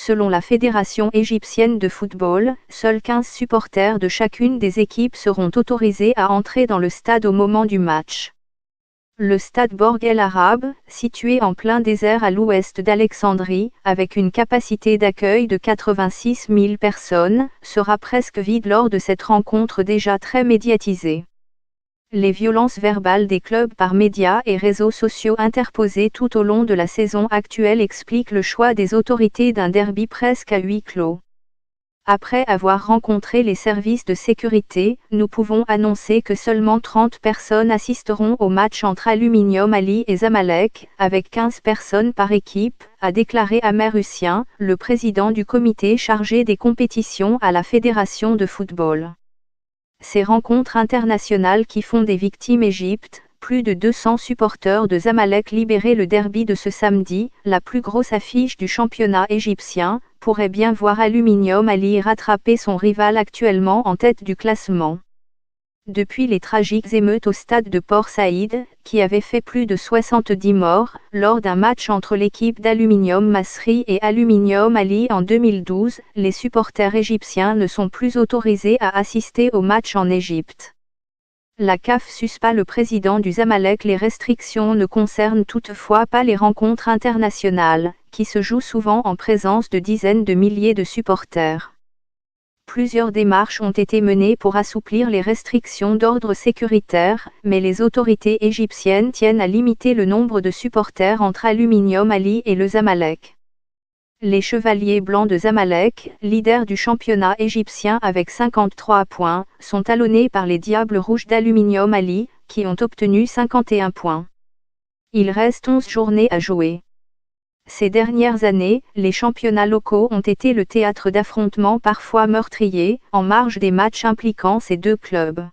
Selon la Fédération égyptienne de football, seuls 15 supporters de chacune des équipes seront autorisés à entrer dans le stade au moment du match. Le stade Borg El Arab, situé en plein désert à l'ouest d'Alexandrie, avec une capacité d'accueil de 86 000 personnes, sera presque vide lors de cette rencontre déjà très médiatisée. Les violences verbales des clubs par médias et réseaux sociaux interposés tout au long de la saison actuelle expliquent le choix des autorités d'un derby presque à huis clos. Après avoir rencontré les services de sécurité, nous pouvons annoncer que seulement 30 personnes assisteront au match entre Aluminium Ali et Zamalek, avec 15 personnes par équipe, a déclaré Amer Hussein, le président du comité chargé des compétitions à la Fédération de football. Ces rencontres internationales qui font des victimes Égypte, plus de 200 supporters de Zamalek libérés le derby de ce samedi, la plus grosse affiche du championnat égyptien, pourrait bien voir Aluminium Ali rattraper son rival actuellement en tête du classement. Depuis les tragiques émeutes au stade de Port Saïd, qui avaient fait plus de 70 morts, lors d'un match entre l'équipe d'Aluminium Masri et Aluminium Ali en 2012, les supporters égyptiens ne sont plus autorisés à assister au match en Égypte. La CAF suspend le président du Zamalek. Les restrictions ne concernent toutefois pas les rencontres internationales, qui se jouent souvent en présence de dizaines de milliers de supporters. Plusieurs démarches ont été menées pour assouplir les restrictions d'ordre sécuritaire, mais les autorités égyptiennes tiennent à limiter le nombre de supporters entre Aluminium Ali et le Zamalek. Les Chevaliers Blancs de Zamalek, leaders du championnat égyptien avec 53 points, sont talonnés par les Diables Rouges d'Aluminium Ali, qui ont obtenu 51 points. Il reste 11 journées à jouer. Ces dernières années, les championnats locaux ont été le théâtre d'affrontements parfois meurtriers, en marge des matchs impliquant ces deux clubs.